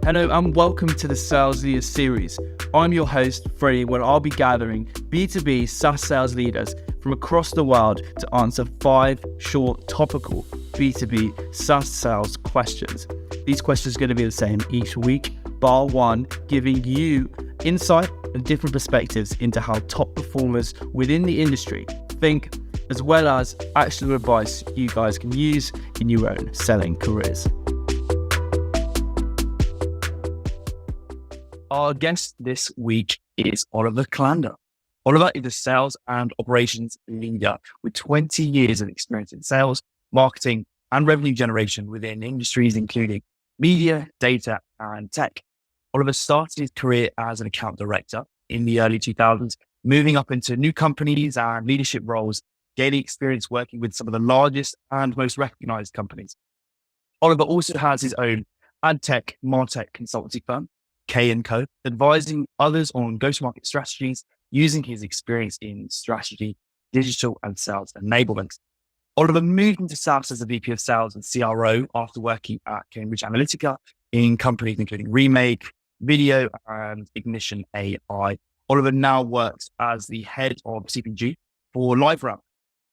Hello and welcome to the Sales Leaders series. I'm your host, Freddie, where I'll be gathering B2B SaaS sales leaders from across the world to answer 5 short, topical B2B SaaS sales questions. These questions are going to be the same each week, bar one, giving you insight and different perspectives into how top performers within the industry think, as well as actionable advice you guys can use in your own selling careers. Our guest this week is Oliver Klander. Oliver is a sales and operations leader with 20 years of experience in sales, marketing, and revenue generation within industries including media, data, and tech. Oliver started his career as an account director in the early 2000s, moving up into new companies and leadership roles, gaining experience working with some of the largest and most recognized companies. Oliver also has his own AdTech, MarTech consultancy firm, K&Co, advising others on go-to-market strategies using his experience in strategy, digital, and sales enablement. Oliver moved into SaaS as a VP of Sales and CRO after working at Cambridge Analytica in companies including Remake, Video, and Ignition AI. Oliver now works as the head of CPG for LiveRamp,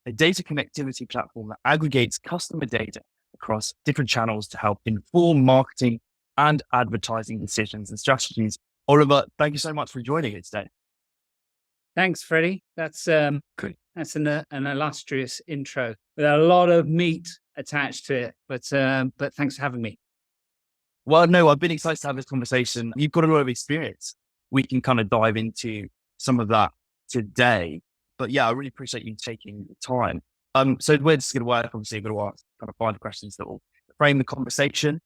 a data connectivity platform that aggregates customer data across different channels to help inform marketing and advertising decisions and strategies. Oliver, thank you so much for joining us today. Thanks, Freddie. That's an illustrious intro with a lot of meat attached to it. But thanks for having me. Well, no, I've been excited to have this conversation. You've got a lot of experience. We can kind of dive into some of that today. But yeah, I really appreciate you taking the time. So we're just going to work. Obviously, we're going to ask kind of 5 questions that will frame the conversation.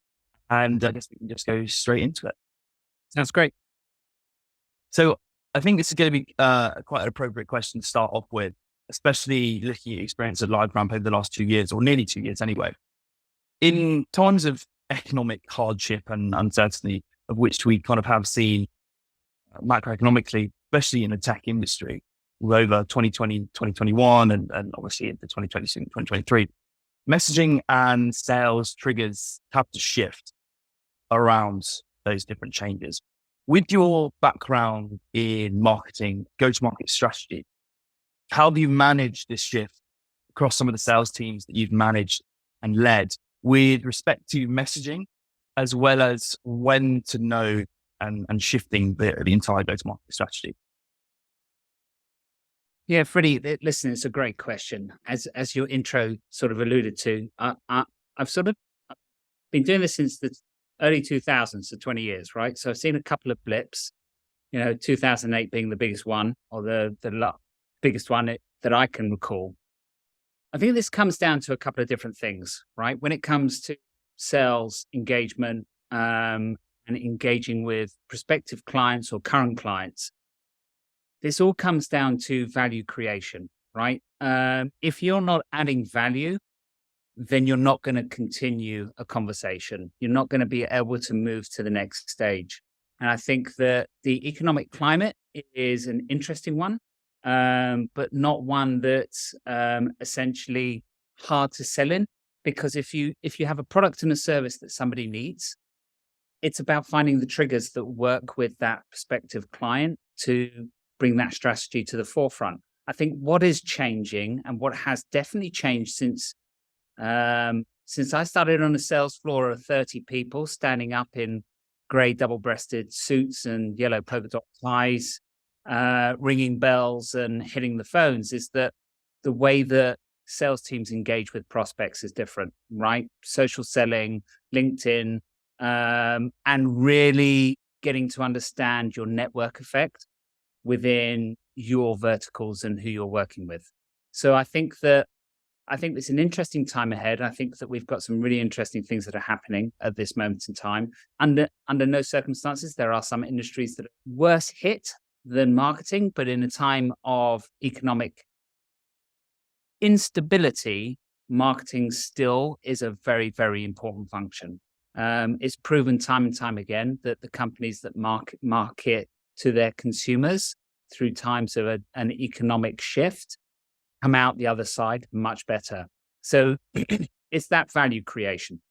And I guess we can just go straight into it. Sounds great. So I think this is going to be quite an appropriate question to start off with, especially looking at your experience at LiveRamp over the last 2 years, or nearly 2 years anyway. In times of economic hardship and uncertainty, of which we kind of have seen macroeconomically, especially in the tech industry, over 2020, 2021, and obviously into 2022 and 2023, messaging and sales triggers have to shift around those different changes. With your background in marketing, go-to-market strategy, how do you manage this shift across some of the sales teams that you've managed and led with respect to messaging, as well as when to know and shifting the entire go-to-market strategy? Yeah, Freddie, listen, it's a great question. As your intro sort of alluded to, I've sort of been doing this since the early 2000s, so 20 years, right? So I've seen a couple of blips, 2008 being the biggest one, or the biggest one that I can recall. I think this comes down to a couple of different things, right? When it comes to sales engagement and engaging with prospective clients or current clients, this all comes down to value creation, right? If you're not adding value, then you're not going to continue a conversation. You're not going to be able to move to the next stage. And I think that the economic climate is an interesting one, but not one that's essentially hard to sell in. Because if you have a product and a service that somebody needs, it's about finding the triggers that work with that prospective client to bring that strategy to the forefront. I think what is changing, and what has definitely changed since I started on a sales floor of 30 people standing up in grey double-breasted suits and yellow polka dot ties, ringing bells and hitting the phones, is that the way that sales teams engage with prospects is different, right? Social selling, LinkedIn, and really getting to understand your network effect within your verticals and who you're working with. So I think it's an interesting time ahead. I think that we've got some really interesting things that are happening at this moment in time. Under no circumstances, there are some industries that are worse hit than marketing, but in a time of economic instability, marketing still is a very, very important function. It's proven time and time again that the companies that market to their consumers through times of an economic shift come out the other side much better. So it's that value creation.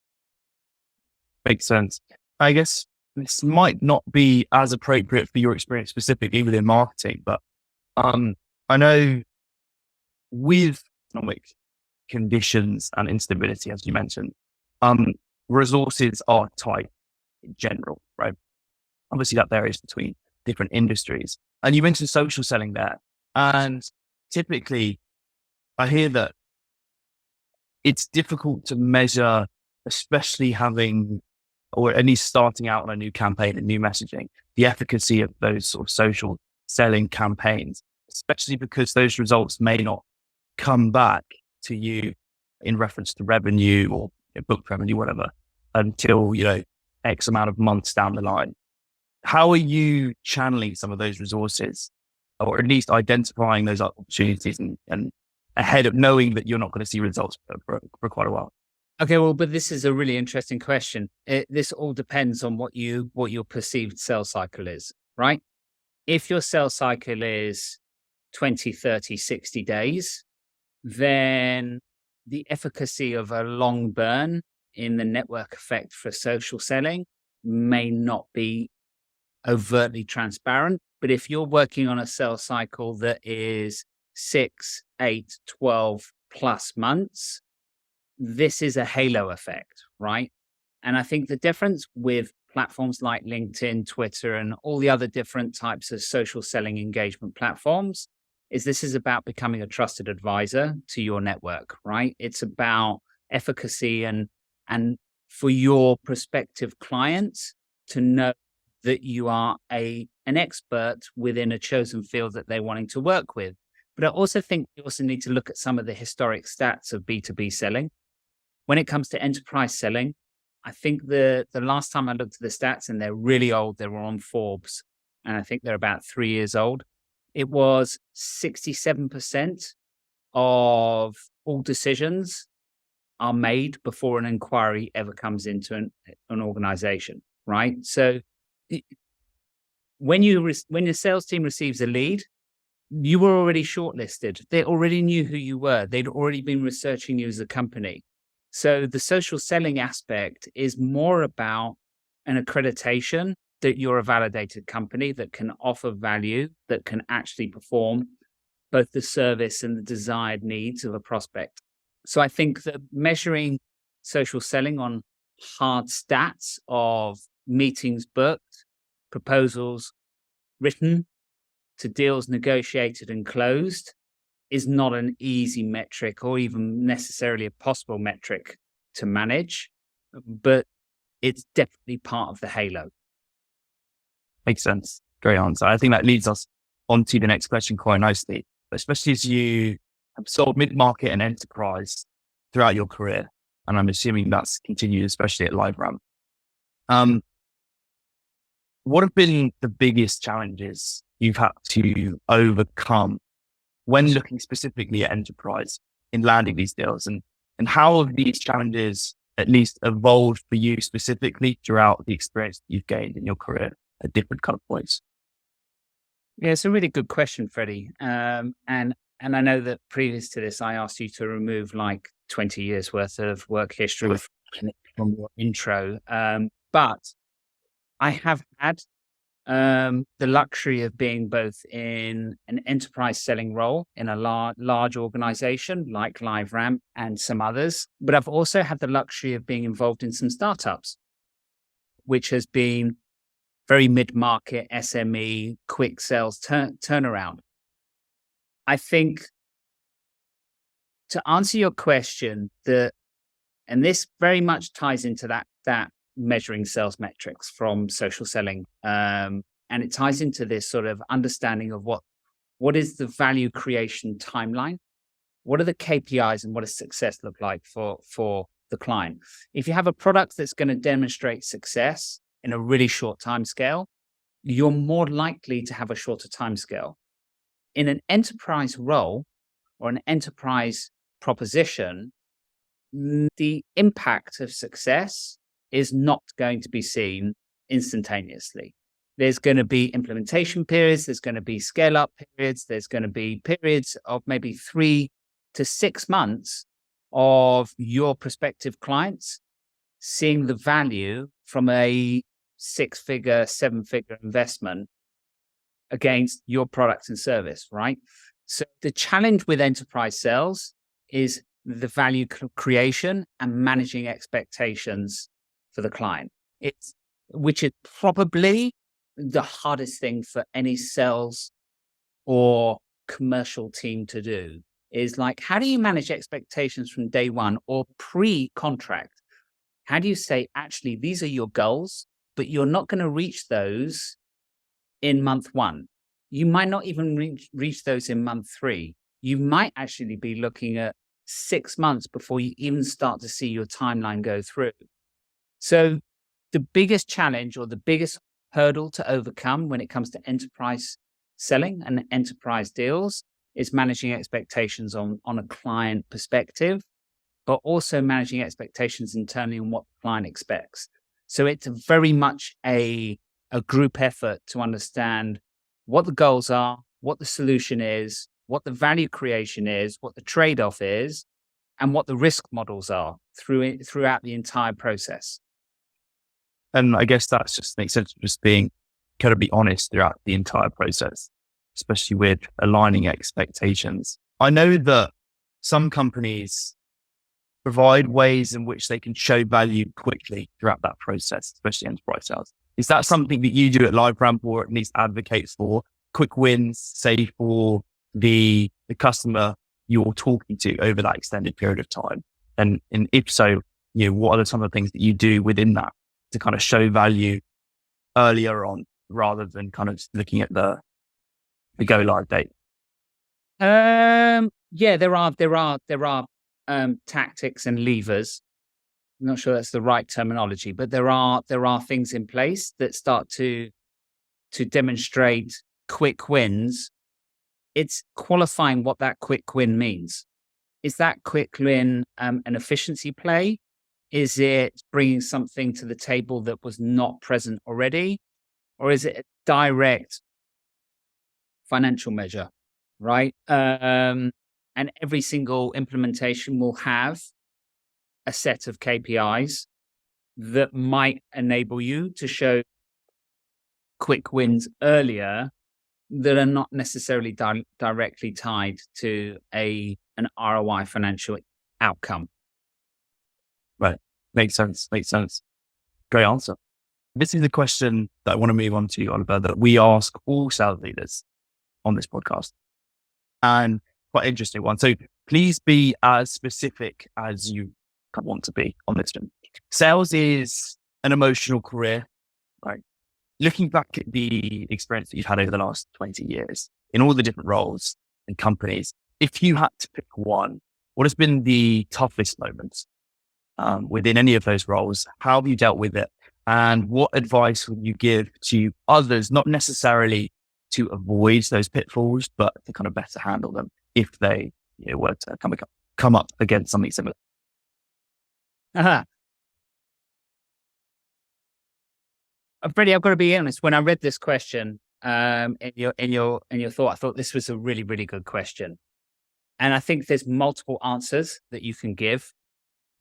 Makes sense. I guess this might not be as appropriate for your experience specifically within marketing, but I know with economic conditions and instability, as you mentioned, resources are tight in general, right? Obviously that varies between different industries. And you mentioned social selling there. And typically I hear that it's difficult to measure, especially having, or at least starting out on a new campaign and new messaging, the efficacy of those sort of social selling campaigns, especially because those results may not come back to you in reference to revenue or book revenue, whatever, until, X amount of months down the line. How are you channeling some of those resources, or at least identifying those opportunities and ahead of knowing that you're not going to see results for quite a while? Okay, well, but this is a really interesting question. This all depends on what your perceived sales cycle is, right? If your sales cycle is 20, 30, 60 days, then the efficacy of a long burn in the network effect for social selling may not be overtly transparent. But if you're working on a sales cycle that is 6, 8, 12 plus months, this is a halo effect, right? And I think the difference with platforms like LinkedIn, Twitter, and all the other different types of social selling engagement platforms is this is about becoming a trusted advisor to your network, right? It's about efficacy and for your prospective clients to know that you are an expert within a chosen field that they're wanting to work with. But I also think you also need to look at some of the historic stats of B2B selling. When it comes to enterprise selling, I think the last time I looked at the stats, and they're really old, they were on Forbes, and I think they're about 3 years old. It was 67% of all decisions are made before an inquiry ever comes into an organization, right? So when your sales team receives a lead, you were already shortlisted. They already knew who you were. They'd already been researching you as a company. So the social selling aspect is more about an accreditation that you're a validated company that can offer value, that can actually perform both the service and the desired needs of a prospect. So I think that measuring social selling on hard stats of meetings booked, proposals written to deals negotiated and closed is not an easy metric or even necessarily a possible metric to manage, but it's definitely part of the halo. Makes sense. Great answer. I think that leads us on to the next question quite nicely, especially as you have sold mid-market and enterprise throughout your career. And I'm assuming that's continued, especially at LiveRamp. What have been the biggest challenges you've had to overcome when looking specifically at enterprise in landing these deals? And how have these challenges at least evolved for you specifically throughout the experience that you've gained in your career at different kind of points? Yeah, it's a really good question, Freddie. And I know that previous to this, I asked you to remove like 20 years worth of work history from your intro. But I have had the luxury of being both in an enterprise selling role in a large organization like LiveRamp and some others, but I've also had the luxury of being involved in some startups, which has been very mid-market, SME, quick sales turnaround. I think to answer your question, and this very much ties into that measuring sales metrics from social selling. And it ties into this sort of understanding of what is the value creation timeline? What are the KPIs and what does success look like for the client? If you have a product that's going to demonstrate success in a really short time scale, you're more likely to have a shorter time scale. In an enterprise role or an enterprise proposition, the impact of success is not going to be seen instantaneously. There's going to be implementation periods, there's going to be scale up periods, there's going to be periods of maybe 3 to 6 months of your prospective clients seeing the value from a 6-figure, 7-figure investment against your product and service, right? So the challenge with enterprise sales is the value creation and managing expectations for the client. Which is probably the hardest thing for any sales or commercial team to do, is like, how do you manage expectations from day one or pre-contract? How do you say, actually, these are your goals, but you're not going to reach those in month 1. You might not even reach those in month 3. You might actually be looking at 6 months before you even start to see your timeline go through. So the biggest challenge or the biggest hurdle to overcome when it comes to enterprise selling and enterprise deals is managing expectations on a client perspective, but also managing expectations internally on what the client expects. So it's very much a group effort to understand what the goals are, what the solution is, what the value creation is, what the trade-off is, and what the risk models are throughout the entire process. And I guess that just makes sense, just being incredibly honest throughout the entire process, especially with aligning expectations. I know that some companies provide ways in which they can show value quickly throughout that process, especially enterprise sales. Is that something that you do at LiveRamp or at least advocate for? Quick wins, say for the customer you're talking to over that extended period of time? And if so, what are some of the things that you do within that to kind of show value earlier on rather than kind of looking at the go live date? Yeah, there are tactics and levers. I'm not sure that's the right terminology, but there are things in place that start to demonstrate quick wins. It's qualifying what that quick win means. Is that quick win an efficiency play? Is it bringing something to the table that was not present already? Or is it a direct financial measure, right? And every single implementation will have a set of KPIs that might enable you to show quick wins earlier that are not necessarily directly tied to an ROI financial outcome. Right. Makes sense. Great answer. This is a question that I want to move on to, Oliver, that we ask all sales leaders on this podcast. And quite an interesting one. So please be as specific as you want to be on this one. Sales is an emotional career, right? Looking back at the experience that you've had over the last 20 years in all the different roles and companies, if you had to pick one, what has been the toughest moments within any of those roles? How have you dealt with it? And what advice would you give to others, not necessarily to avoid those pitfalls, but to kind of better handle them if they were to come up against something similar? Freddie, I've got to be honest. When I read this question, in your thought, I thought this was a really, really good question. And I think there's multiple answers that you can give.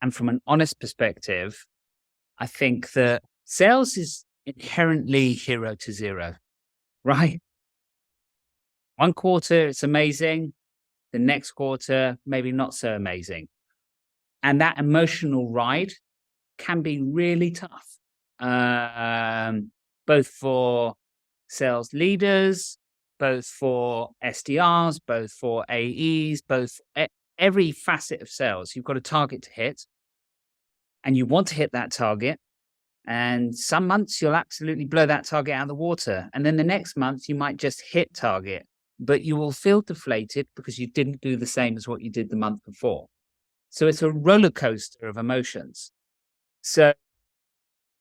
And from an honest perspective, I think that sales is inherently 0 to 0, right? One quarter, it's amazing. The next quarter, maybe not so amazing. And that emotional ride can be really tough, both for sales leaders, both for SDRs, both for AEs, both every facet of sales. You've got a target to hit and you want to hit that target. And some months you'll absolutely blow that target out of the water. And then the next month you might just hit target, but you will feel deflated because you didn't do the same as what you did the month before. So it's a roller coaster of emotions. So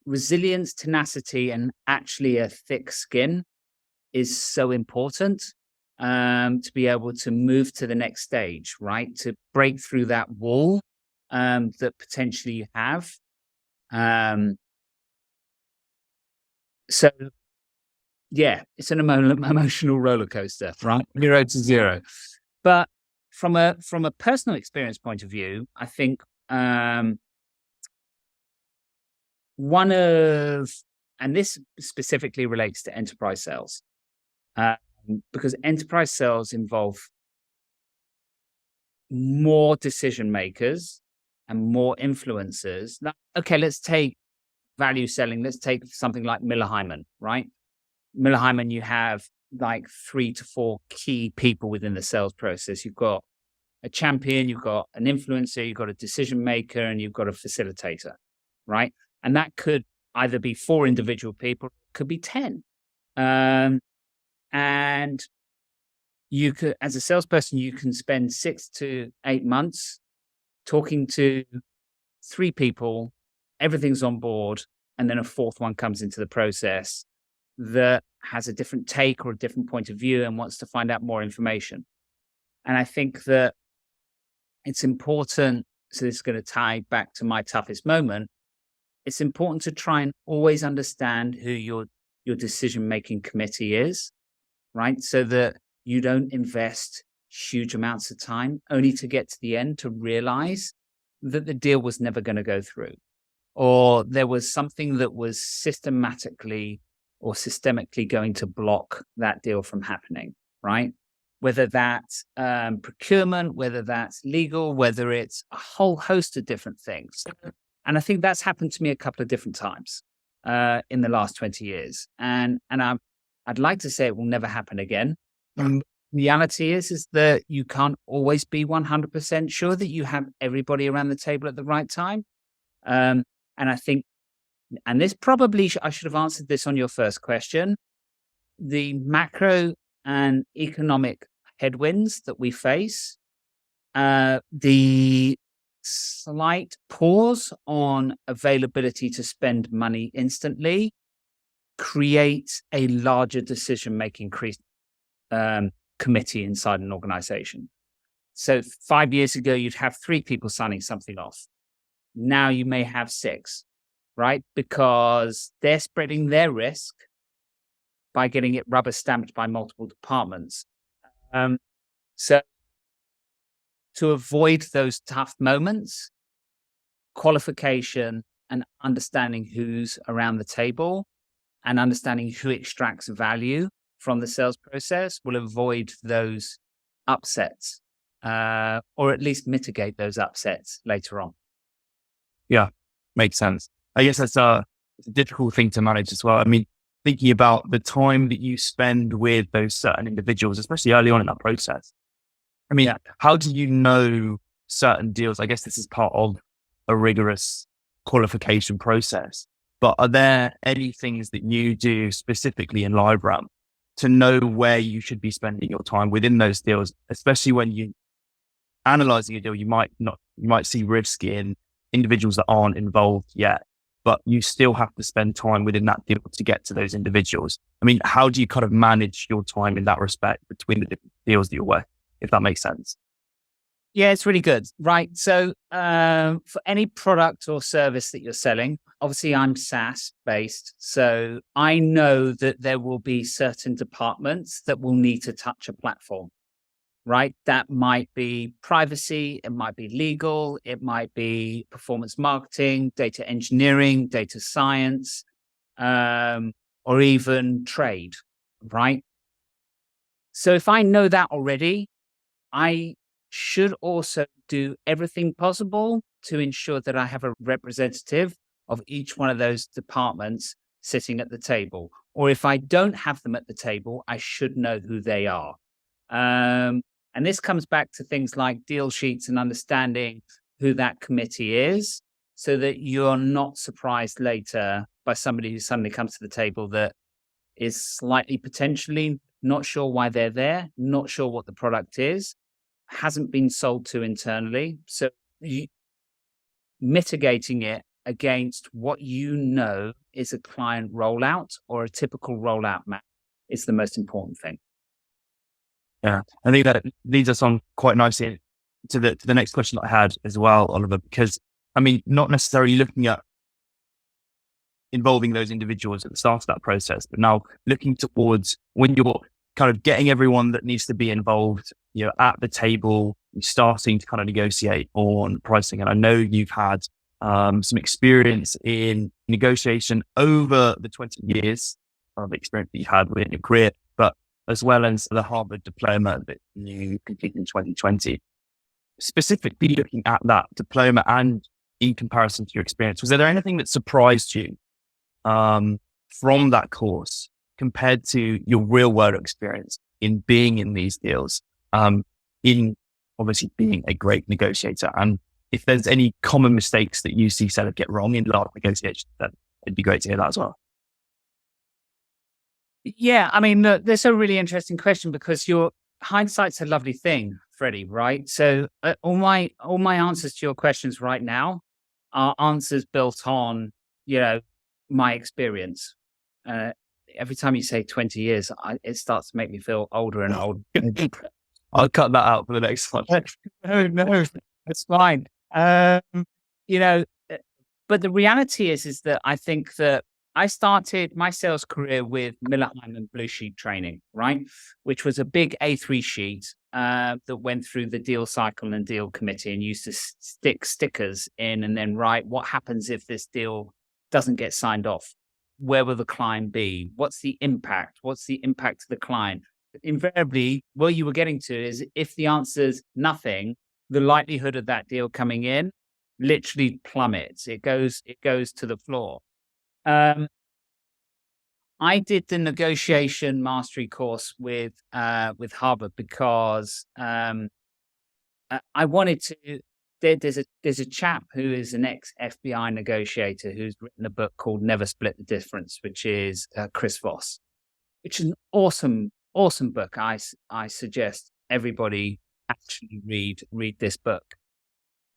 resilience, tenacity, and actually a thick skin is so important to be able to move to the next stage, right? To break through that wall that potentially you have. So yeah, it's an emotional roller coaster, right? 0 to 0. But from a personal experience point of view, I think one of and this specifically relates to enterprise sales, because enterprise sales involve more decision makers and more influencers. Now, okay, let's take value selling. Let's take something like Miller Heiman, right? Miller Heiman, you have like 3 to 4 key people within the sales process. You've got a champion, you've got an influencer, you've got a decision maker, and you've got a facilitator, right? And that could either be 4 individual people, it could be 10. And you could, as a salesperson, you can spend 6 to 8 months talking to 3 people, everything's on board, and then a 4th one comes into the process that has a different take or a different point of view and wants to find out more information. And I think that it's important, so this is going to tie back to my toughest moment, it's important to try and always understand who your decision-making committee is, right? So that you don't invest huge amounts of time only to get to the end to realize that the deal was never going to go through, or there was something that was systematically or systemically going to block that deal from happening, right? Whether that's procurement, whether that's legal, whether it's a whole host of different things. And I think that's happened to me a couple of different times in the last 20 years. And I'd like to say it will never happen again. Reality is that you can't always be 100% sure that you have everybody around the table at the right time. And I think, and this probably, I should have answered this on your first question, the macro and economic headwinds that we face, the slight pause on availability to spend money instantly creates a larger decision-making committee inside an organization. So 5 years ago, you'd have 3 people signing something off. Now you may have 6, right? Because they're spreading their risk by getting it rubber stamped by multiple departments. So to avoid those tough moments, qualification and understanding who's around the table and understanding who extracts value from the sales process will avoid those upsets, or at least mitigate those upsets later on. Yeah, makes sense. I guess that's a difficult thing to manage as well. I mean, thinking about the time that you spend with those certain individuals, especially early on in that process. I mean, how do you know certain deals? I guess this is part of a rigorous qualification process, but are there any things that you do specifically in LiveRamp to know where you should be spending your time within those deals, especially when you analyzing a deal, you might see risk in individuals that aren't involved yet, but you still have to spend time within that deal to get to those individuals. I mean, how do you kind of manage your time in that respect between the different deals that you're working, if that makes sense? Yeah, it's really good. Right. So for any product or service that you're selling, obviously I'm SaaS based. So I know that there will be certain departments that will need to touch a platform, right? That might be privacy, it might be legal, it might be performance marketing, data engineering, data science, or even trade, right? So if I know that already, I should also do everything possible to ensure that I have a representative of each one of those departments sitting at the table. Or if I don't have them at the table, I should know who they are. And this comes back to things like deal sheets and understanding who that committee is, so that you're not surprised later by somebody who suddenly comes to the table that is slightly potentially not sure why they're there, not sure what the product is, hasn't been sold to internally. So mitigating it against what you know is a client rollout or a typical rollout map is the most important thing. Yeah, I think that leads us on quite nicely to the next question that I had as well, Oliver, because I mean, not necessarily looking at involving those individuals at the start of that process, but now looking towards when you're kind of getting everyone that needs to be involved, at the table, starting to kind of negotiate on pricing. And I know you've had some experience in negotiation over the 20 years of experience that you had within your career, but as well as the Harvard diploma that you completed in 2020. Specifically looking at that diploma and in comparison to your experience, was there anything that surprised you from that course compared to your real world experience in being in these deals, in obviously being a great negotiator? And if there's any common mistakes that you see sellers get wrong in large negotiations, then it'd be great to hear that as well. Yeah, I mean, look, that's a really interesting question because your hindsight's a lovely thing, Freddie, right? So all my answers to your questions right now are answers built on, my experience. Every time you say 20 years, it starts to make me feel older and older. I'll cut that out for the next one. No, it's fine. But the reality is that I think that I started my sales career with Miller Heiman Blue Sheet training, right? Which was a big A3 sheet that went through the deal cycle and deal committee and used to stick stickers in and then write what happens if this deal doesn't get signed off. Where will the client be? What's the impact? What's the impact to the client? Invariably, what you were getting to is if the answer's nothing, the likelihood of that deal coming in literally plummets. It goes to the floor. I did the negotiation mastery course with Harvard because I wanted to. There's a chap who is an ex-FBI negotiator who's written a book called Never Split the Difference, which is Chris Voss, which is an awesome book. I suggest everybody actually read this book.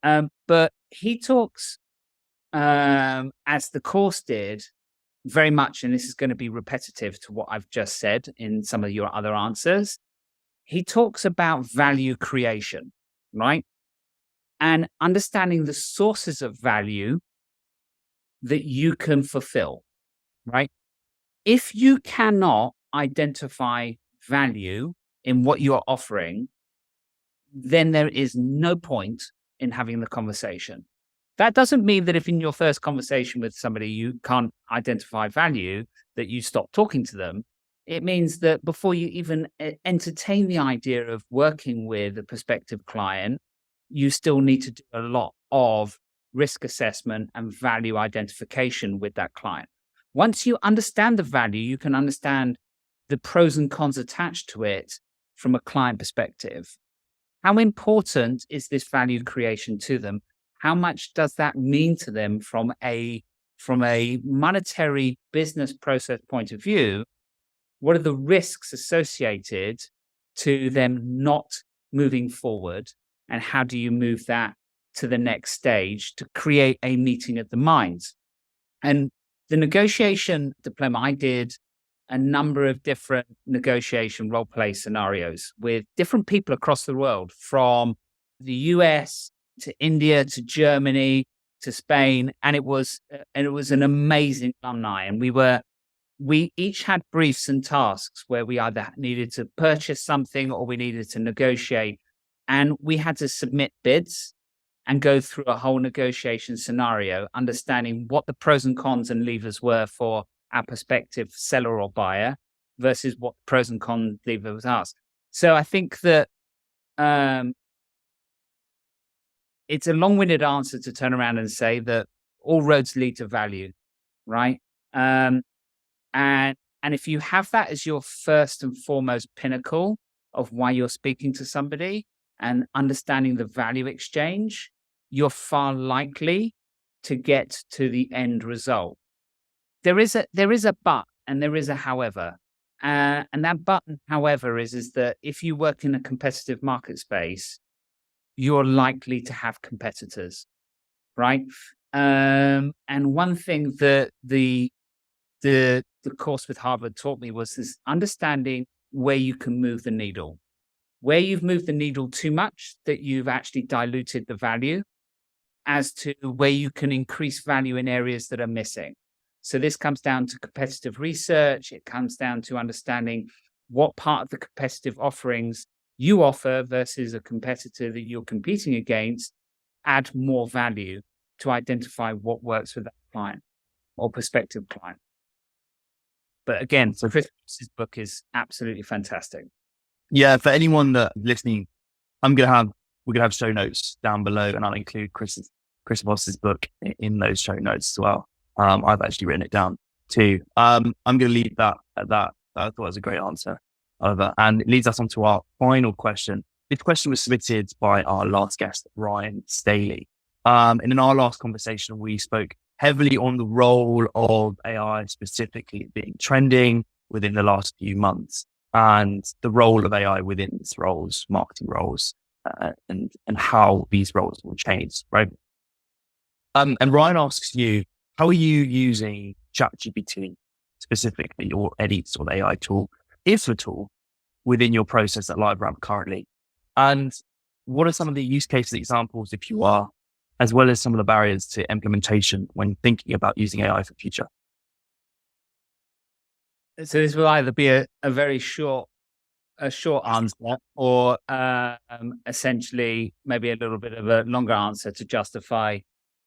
But he talks, as the course did, very much, and this is going to be repetitive to what I've just said in some of your other answers. He talks about value creation, right? And understanding the sources of value that you can fulfill, right? If you cannot identify value in what you're offering, then there is no point in having the conversation. That doesn't mean that if in your first conversation with somebody you can't identify value, that you stop talking to them. It means that before you even entertain the idea of working with a prospective client, you still need to do a lot of risk assessment and value identification with that client. Once you understand the value, you can understand the pros and cons attached to it from a client perspective. How important is this value creation to them? How much does that mean to them from a monetary business process point of view? What are the risks associated to them not moving forward? And how do you move that to the next stage to create a meeting of the minds? And the negotiation diploma, I did a number of different negotiation role play scenarios with different people across the world, from the US to India to Germany to Spain, and it was an amazing alumni. And we each had briefs and tasks where we either needed to purchase something or we needed to negotiate, and we had to submit bids and go through a whole negotiation scenario, understanding what the pros and cons and levers were for our prospective seller or buyer versus what the pros and cons lever was asked. So I think that it's a long-winded answer to turn around and say that all roads lead to value, right? And if you have that as your first and foremost pinnacle of why you're speaking to somebody and understanding the value exchange, you're far likely to get to the end result. There is a but and there is a however. And that but and however is that if you work in a competitive market space, you're likely to have competitors, right? And one thing that the course with Harvard taught me was this understanding where you can move the needle. Where you've moved the needle too much, that you've actually diluted the value, as to where you can increase value in areas that are missing. So this comes down to competitive research. It comes down to understanding what part of the competitive offerings you offer versus a competitor that you're competing against add more value. to identify what works with that client or prospective client. But again, so Chris's book is absolutely fantastic. Yeah, for anyone that listening, we're gonna have show notes down below, and I'll include Chris Voss's book in those show notes as well. I've actually written it down too. I'm gonna leave that at that. I thought it was a great answer, Oliver, and it leads us on to our final question. This question was submitted by our last guest, Ryan Staley. And in our last conversation, we spoke heavily on the role of AI specifically being trending within the last few months, and the role of AI within its roles, marketing roles, and how these roles will change, right? And Ryan asks you, how are you using ChatGPT specifically, or any sort of AI tool, if at all, within your process at LiveRamp currently? And what are some of the use cases examples, if you are, as well as some of the barriers to implementation when thinking about using AI for the future? So this will either be a very short answer, or essentially maybe a little bit of a longer answer to justify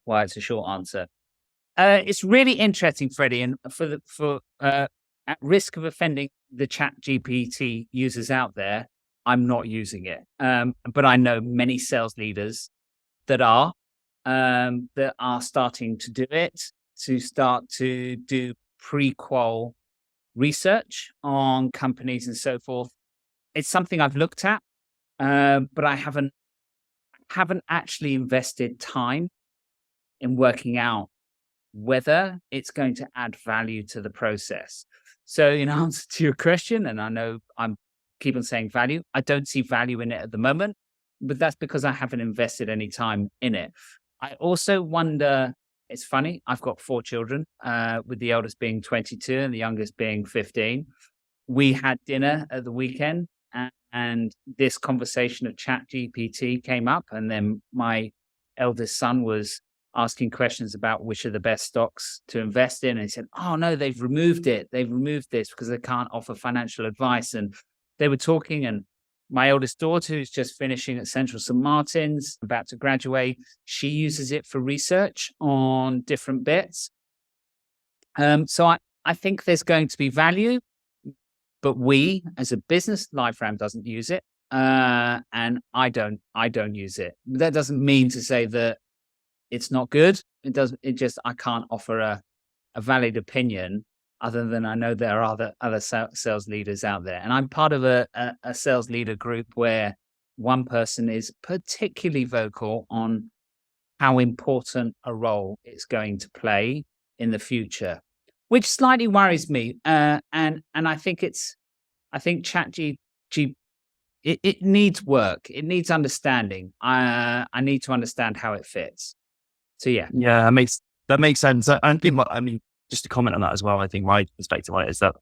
why it's a short answer. It's really interesting, Freddie, and for at risk of offending the ChatGPT users out there, I'm not using it. But I know many sales leaders that are starting to do it, to start to do pre-qual research on companies and so forth. It's something I've looked at, but I haven't actually invested time in working out whether it's going to add value to the process. So in answer to your question, and I know I'm keep on saying value, I don't see value in it at the moment, but that's because I haven't invested any time in it. I also wonder, it's funny, I've got 4 children, with the eldest being 22 and the youngest being 15. We had dinner at the weekend, and this conversation of ChatGPT came up, and then my eldest son was asking questions about which are the best stocks to invest in. And he said, oh no, they've removed it. They've removed this because they can't offer financial advice. And they were talking, and my eldest daughter, who's just finishing at Central St. Martin's, about to graduate, she uses it for research on different bits. So I think there's going to be value, but we as a business, LiveRamp doesn't use it. And I don't use it. That doesn't mean to say that it's not good. It just, I can't offer a valid opinion, other than I know there are other sales leaders out there. And I'm part of a sales leader group where one person is particularly vocal on how important a role it's going to play in the future, which slightly worries me. And I think ChatGPT, it needs work. It needs understanding. I need to understand how it fits. So yeah. Yeah, that makes sense. I mean, just to comment on that as well, I think my perspective on it is that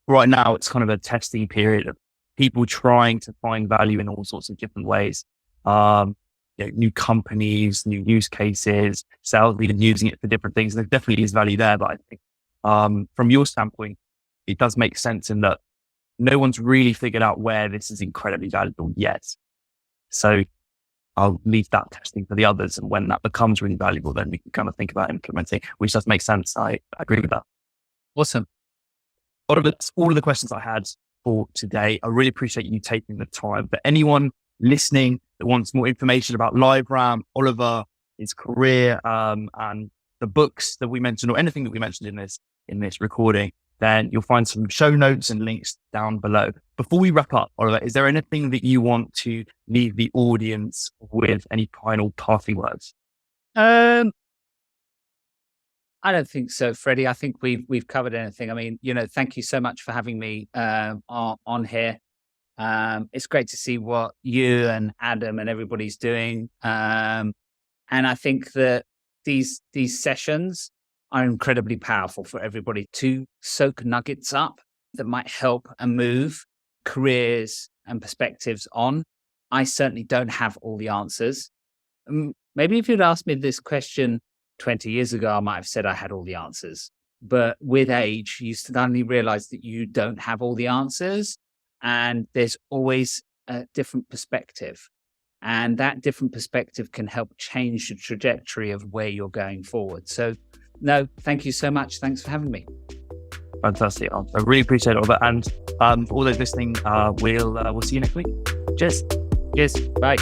right now it's kind of a testing period of people trying to find value in all sorts of different ways. New companies, new use cases, sales leaders using it for different things. And there definitely is value there, but I think from your standpoint, it does make sense in that no one's really figured out where this is incredibly valuable yet. So I'll leave that testing for the others. And when that becomes really valuable, then we can kind of think about implementing, which does make sense. I agree with that. Awesome. That's all of the questions I had for today. I really appreciate you taking the time. For anyone listening that wants more information about LiveRamp, Oliver, his career, and the books that we mentioned, or anything that we mentioned in this recording, then you'll find some show notes and links down below. Before we wrap up, Oliver, is there anything that you want to leave the audience with, any final parting words? I don't think so, Freddie. I think we've covered anything. I mean, thank you so much for having me on here. It's great to see what you and Adam and everybody's doing. And I think that these sessions are incredibly powerful for everybody to soak nuggets up that might help and move careers and perspectives on. I certainly don't have all the answers. Maybe if you'd asked me this question 20 years ago, I might have said I had all the answers. But with age, you suddenly realize that you don't have all the answers, and there's always a different perspective. And that different perspective can help change the trajectory of where you're going forward. So, no, thank you so much. Thanks for having me. Fantastic. I really appreciate it, Oliver. And for all those listening, we'll see you next week. Cheers. Cheers. Bye.